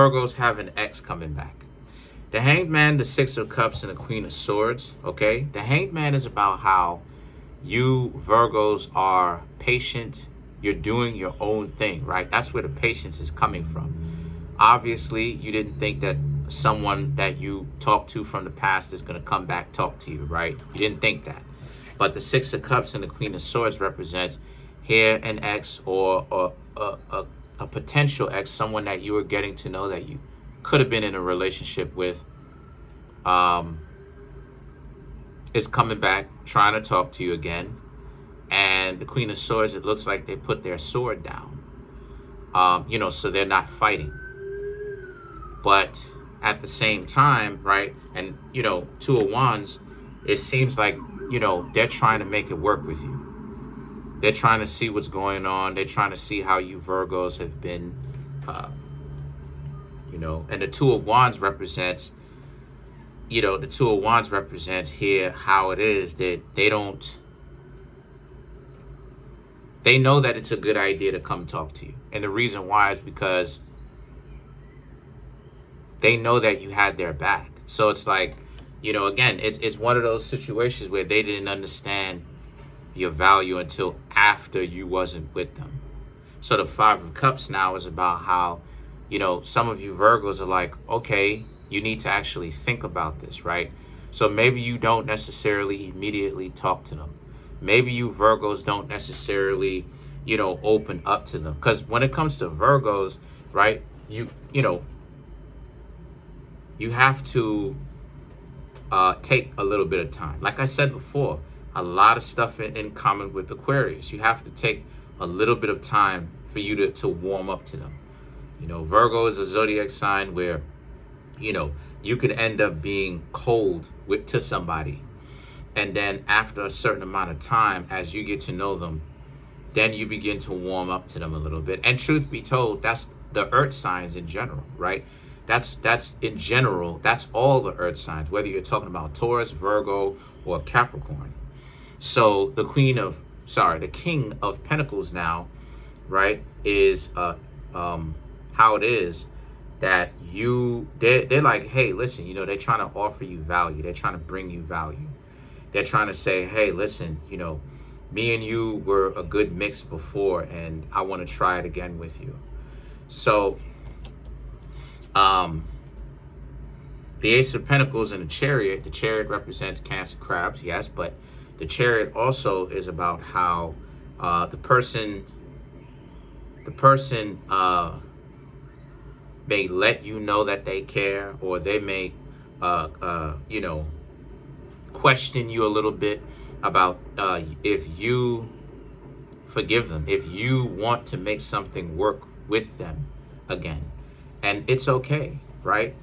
Virgos have an ex coming back. The Hanged Man, the Six of Cups, and the Queen of Swords, okay? The Hanged Man is about how you Virgos are patient. You're doing your own thing, right? That's where the patience is coming from. Obviously, you didn't think that someone that you talked to from the past is going to come back talk to you, right? You didn't think that. But the Six of Cups and the Queen of Swords represents here an ex or a potential ex, someone that you were getting to know that you could have been in a relationship with, is coming back, trying to talk to you again. And the Queen of Swords, it looks like they put their sword down, so they're not fighting. But at the same time, right, and, Two of Wands, it seems like, they're trying to make it work with you. They're trying to see what's going on. They're trying to see how you Virgos have been, and the Two of Wands represents, the Two of Wands represents here how it is that they know that it's a good idea to come talk to you. And the reason why is because they know that you had their back. So it's like, again, it's one of those situations where they didn't understand your value until after you wasn't with them. So the Five of Cups now is about how, some of you Virgos are like, okay, you need to actually think about this, right? So maybe you don't necessarily immediately talk to them. Maybe you Virgos don't necessarily, open up to them. Because when it comes to Virgos, right, you have to take a little bit of time. Like I said before, a lot of stuff in common with Aquarius. You have to take a little bit of time for you to warm up to them. Virgo is a zodiac sign where, you can end up being cold to somebody. And then after a certain amount of time, as you get to know them, then you begin to warm up to them a little bit. And truth be told, that's the earth signs in general, right? That's in general, that's all the earth signs, whether you're talking about Taurus, Virgo, or Capricorn. So the King of Pentacles now, right, is how it is that they're like, hey, listen, they're trying to offer you value. They're trying to bring you value. They're trying to say, hey, listen, me and you were a good mix before, and I want to try it again with you. So the Ace of Pentacles and the Chariot represents Cancer, Crabs, yes, but the Chariot also is about how the person may let you know that they care, or they may question you a little bit about if you forgive them, if you want to make something work with them again. And it's okay, right?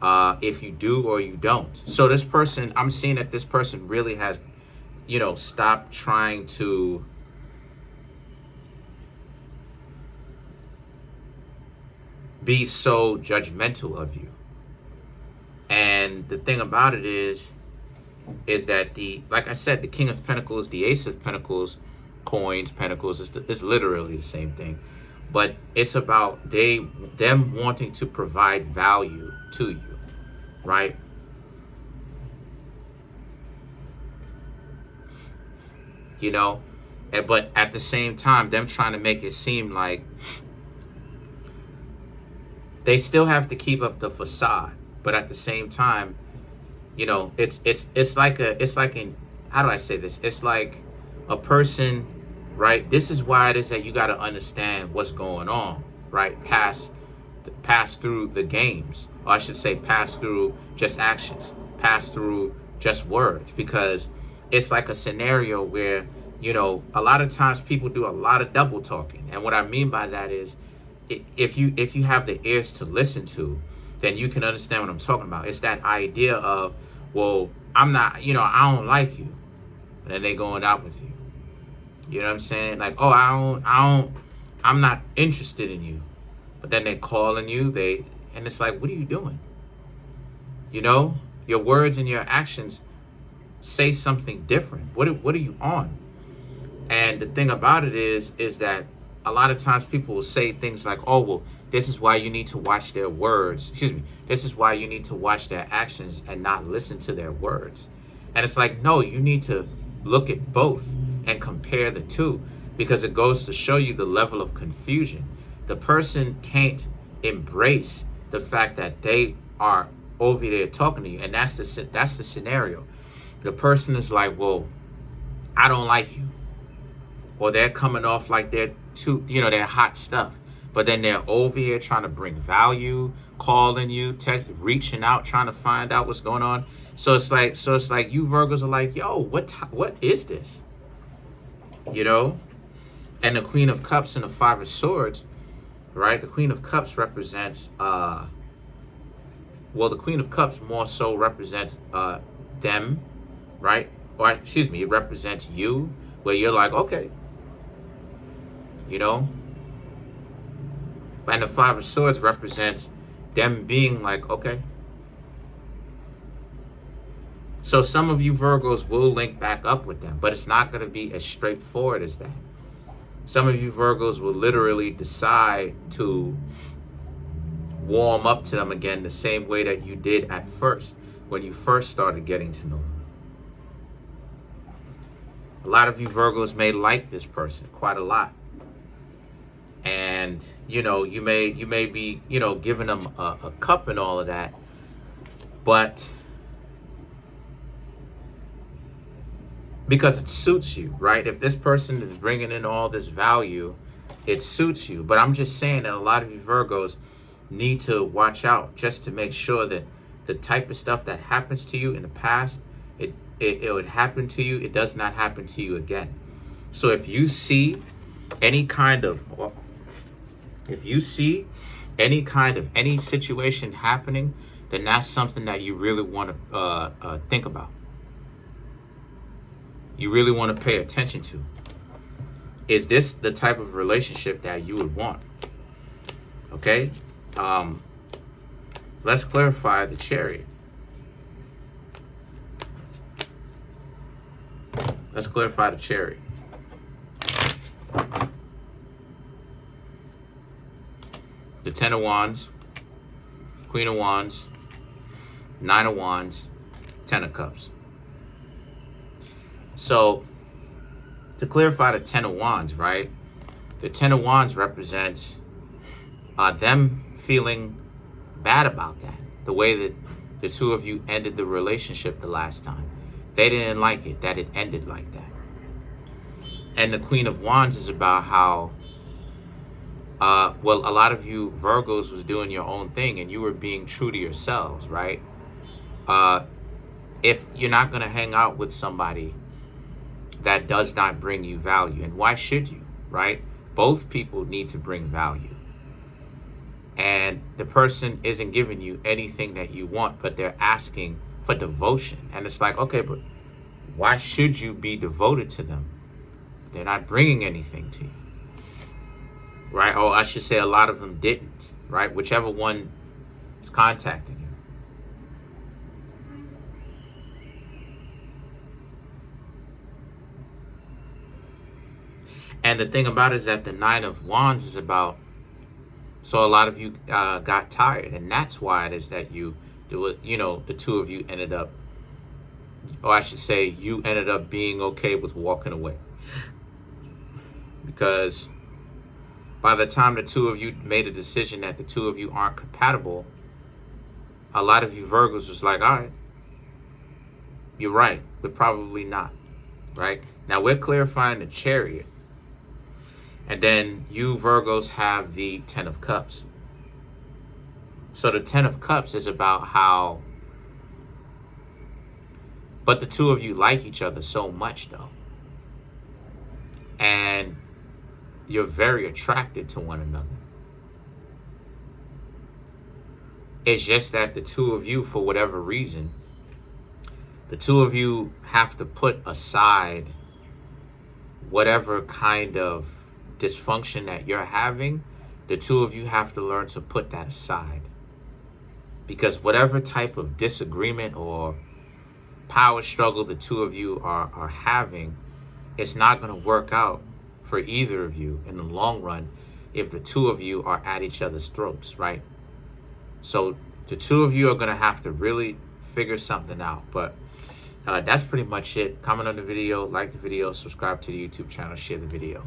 If you do or you don't. So this person, I'm seeing that this person really has, stopped trying to be so judgmental of you. And the thing about it is that like I said, the King of Pentacles, the Ace of Pentacles, coins, pentacles, it's literally the same thing. But it's about them wanting to provide value to you, right? But at the same time, them trying to make it seem like they still have to keep up the facade, but at the same time, it's like how do I say this? It's like a person, right? This is why it is that you got to understand what's going on, right? Pass through the games, or I should say pass through just actions, pass through just words, because it's like a scenario where, a lot of times people do a lot of double talking. And what I mean by that is, if you have the ears to listen to, then you can understand what I'm talking about. It's that idea of, well, I'm not, I don't like you, and then they going out with you. You know what I'm saying? Like, oh, I'm not interested in you. But then they're calling you, and it's like, what are you doing? Your words and your actions say something different. What are you on? And the thing about it is that a lot of times people will say things like, oh, well, This is why you need to watch their words. Excuse me. This is why you need to watch their actions and not listen to their words. And it's like, no, you need to look at both and compare the two, because it goes to show you the level of confusion. The person can't embrace the fact that they are over there talking to you, and that's the scenario. The person is like, well, I don't like you, or they're coming off like they're they're hot stuff, but then they're over here trying to bring value, calling you, reaching out, trying to find out what's going on. So it's like you Virgos are like, yo, what is this? And the Queen of Cups and the Five of Swords, right? The Queen of Cups represents the Queen of Cups more so represents them, right? Or excuse me, it represents you, where you're like, okay, and the Five of Swords represents them being like, okay. So some of you Virgos will link back up with them, but it's not going to be as straightforward as that. Some of you Virgos will literally decide to warm up to them again the same way that you did at first, when you first started getting to know them. A lot of you Virgos may like this person quite a lot. And, you may be, giving them a cup and all of that. But because it suits you, right? If this person is bringing in all this value, it suits you. But I'm just saying that a lot of you Virgos need to watch out, just to make sure that the type of stuff that happens to you in the past, it would happen to you. It does not happen to you again. So if you see any kind of any situation happening, then that's something that you really want to think about. You really want to pay attention to. Is this the type of relationship that you would want? Okay? Let's clarify the Chariot. Let's clarify the Chariot. The Ten of Wands, Queen of Wands, Nine of Wands, Ten of Cups. So, to clarify the Ten of Wands, right? The Ten of Wands represents them feeling bad about that. The way that the two of you ended the relationship the last time. They didn't like it, that it ended like that. And the Queen of Wands is about how, a lot of you Virgos was doing your own thing and you were being true to yourselves, right? If you're not going to hang out with somebody that does not bring you value, and why should you, right? Both people need to bring value. And the person isn't giving you anything that you want, but they're asking for devotion. And it's like, okay, but why should you be devoted to them? They're not bringing anything to you. Right? Or I should say a lot of them didn't, right? Whichever one is contacting you. And the thing about it is that the Nine of Wands is about, so a lot of you got tired, and that's why it is that the two of you ended up, or I should say you ended up being okay with walking away. Because by the time the two of you made a decision that the two of you aren't compatible, a lot of you Virgos was like, all right, you're right, we're probably not, right? Now we're clarifying the Chariot. And then you Virgos have the Ten of Cups. So the Ten of Cups is about how, but the two of you like each other so much though. And you're very attracted to one another. It's just that the two of you, for whatever reason, the two of you have to put aside whatever kind of dysfunction that you're having. The two of you have to learn to put that aside. Because whatever type of disagreement or power struggle the two of you are having, it's not going to work out for either of you in the long run, if the two of you are at each other's throats, right? So the two of you are going to have to really figure something out. But that's pretty much it. Comment on the video, like the video, subscribe to the YouTube channel, share the video.